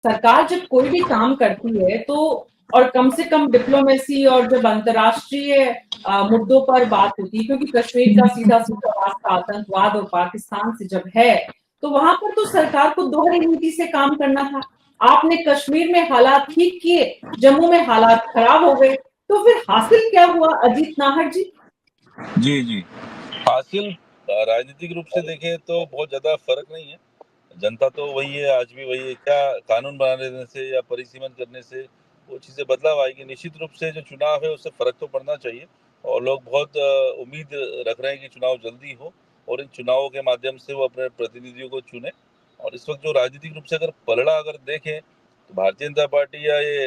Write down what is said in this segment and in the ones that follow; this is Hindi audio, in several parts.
सरकार जब कोई भी काम करती है तो और कम से कम डिप्लोमेसी और जब अंतर्राष्ट्रीय मुद्दों पर बात होती है, क्योंकि कश्मीर का सीधा-सीधा वास्ता आतंकवाद और पाकिस्तान से जब है, तो वहाँ पर तो सरकार को दोहरी नीति से काम करना था। आपने कश्मीर में हालात ठीक किए, जम्मू में हालात खराब हो गए, तो फिर हासिल क्या हुआ अजीत नाहर जी? जी, जी। हासिल राजनीतिक रूप से देखें तो बहुत ज़्यादा फ़र्क नहीं है। जनता तो वही है, आज भी वही है। क्या कानून बना देने से या परिसीमन करने से वो चीज़ें बदलाव आएगी? निश्चित रूप से जो चुनाव है उससे फ़र्क तो पड़ना चाहिए और लोग बहुत उम्मीद रख रहे हैं कि चुनाव जल्दी हो और इन चुनावों के माध्यम से वो अपने प्रतिनिधियों को चुनें। और इस वक़्त जो राजनीतिक रूप से अगर पलड़ा अगर देखें, तो भारतीय जनता पार्टी या ये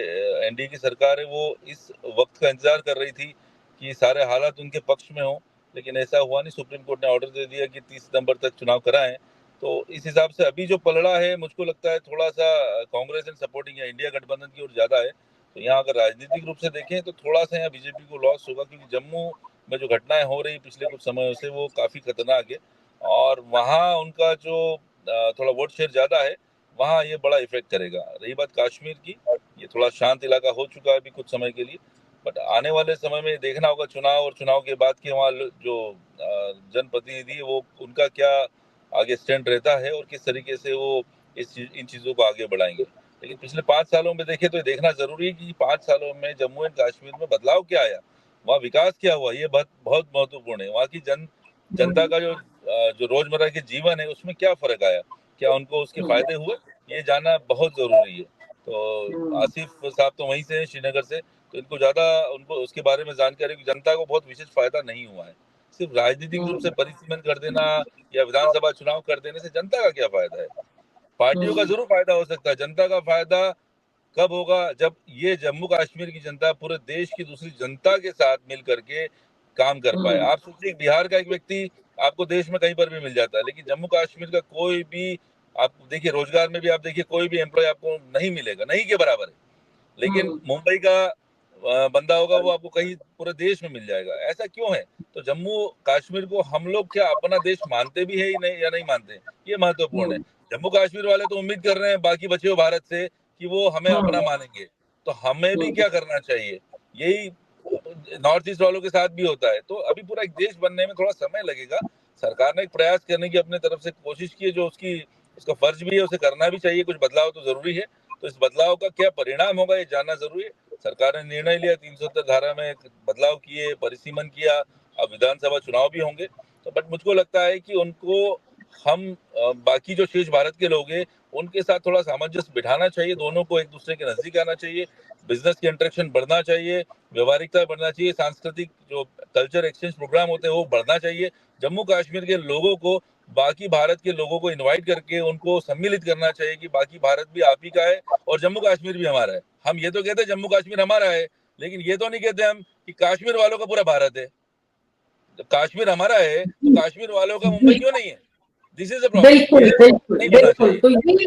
एनडीए की सरकार है, वो इस वक़्त का इंतज़ार कर रही थी कि सारे हालात उनके पक्ष में हों, लेकिन ऐसा हुआ नहीं। सुप्रीम कोर्ट ने ऑर्डर दे दिया कि 30 सितंबर तक चुनाव कराएँ। तो इस हिसाब से अभी जो पलड़ा है, मुझको लगता है थोड़ा-सा कांग्रेस एंड सपोर्टिंग या इंडिया गठबंधन की ओर ज़्यादा है। तो यहाँ अगर राजनीतिक रूप से देखें तो थोड़ा-सा यहाँ बीजेपी को लॉस होगा, क्योंकि जम्मू में जो घटनाएँ हो रही पिछले कुछ समयों से वो काफ़ी खतरनाक है और वहाँ उनका जो थोड़ा वोट शेयर ज़्यादा है, वहाँ ये बड़ा इफ़ेक्ट करेगा। रही बात कश्मीर की, ये थोड़ा शांत इलाका हो चुका है अभी कुछ समय के लिए, बट आने वाले समय में देखना होगा चुनाव और चुनाव के बाद के वहाँ जो जनप्रतिनिधि है वो उनका क्या आगे स्टैंड रहता है और किस तरीके से वो इन चीज़ों को आगे बढ़ाएंगे। लेकिन पिछले 5 सालों में देखें तो ये देखना ज़रूरी है कि 5 सालों में जम्मू एंड कश्मीर में बदलाव क्या आया, वहाँ विकास क्या हुआ, ये बहुत बहुत महत्वपूर्ण है। वहाँ की जनता का जो रोजमर्रा के जीवन है उसमें क्या फ़र्क आया, क्या उनको उसके फ़ायदे हुए, ये जानना बहुत ज़रूरी है। तो आसिफ साहब तो वहीं से हैं, श्रीनगर से, तो इनको ज़्यादा उनको उसके बारे में जानकारी है कि जनता को बहुत विशेष फ़ायदा नहीं हुआ है। सिर्फ राजनीतिक रूप से परिसीमन कर देना या विधानसभा चुनाव कर देने से जनता का क्या फायदा है? पार्टियों का जरूर फायदा हो सकता है, जनता का फायदा कब होगा? जब ये जम्मू कश्मीर की जनता पूरे देश की दूसरी जनता के साथ मिल करके काम कर पाए। आप सोचिए, बिहार का एक व्यक्ति आपको देश में कहीं पर भी मिल जाता है, लेकिन जम्मू कश्मीर का कोई भी, आप देखिए रोजगार में भी आप देखिए कोई भी एम्प्लॉय आपको नहीं मिलेगा, नहीं के बराबर है। लेकिन मुंबई का बंदा होगा वो आपको कहीं पूरे देश में मिल जाएगा। ऐसा क्यों है? तो जम्मू कश्मीर को हम लोग क्या अपना देश मानते भी है ही नहीं या नहीं मानते, ये महत्वपूर्ण है। जम्मू कश्मीर वाले तो उम्मीद कर रहे हैं बाकी बचे हुए भारत से कि वो हमें अपना मानेंगे, तो हमें भी क्या करना चाहिए? यही नॉर्थ ईस्ट वालों के साथ भी होता है। तो अभी पूरा एक देश बनने में थोड़ा समय लगेगा। सरकार ने एक प्रयास करने की अपने तरफ से कोशिश की है, जो उसकी उसका फर्ज भी है, उसे करना भी चाहिए। कुछ बदलाव तो जरूरी है, तो इस बदलाव का क्या परिणाम होगा ये जानना जरूरी है। सरकार ने निर्णय लिया, 370 धारा में बदलाव किए, परिसीमन किया, अब विधानसभा चुनाव भी होंगे। तो बट मुझको लगता है कि उनको हम बाकी जो शेष भारत के लोग हैं उनके साथ थोड़ा सामंजस्य बिठाना चाहिए, दोनों को एक दूसरे के नजदीक आना चाहिए, बिजनेस की इंटरेक्शन बढ़ना चाहिए, व्यवहारिकता बढ़ना चाहिए, सांस्कृतिक जो कल्चर एक्सचेंज प्रोग्राम होते हैं वो बढ़ना चाहिए। जम्मू कश्मीर के लोगों को बाकी भारत के लोगों को इनवाइट करके उनको सम्मिलित करना चाहिए कि बाकी भारत भी आप ही का है और जम्मू कश्मीर भी हमारा है। हम ये तो कहते हैं जम्मू कश्मीर हमारा है, लेकिन ये तो नहीं कहते हम कि कश्मीर वालों का पूरा भारत है। जब कश्मीर हमारा है तो कश्मीर वालों का मुंबई क्यों नहीं है? दिस इज अ प्रॉब्लम, बिल्कुल, ये बिल्कुल, नहीं होना बिल्कुल। चाहिए। तो ये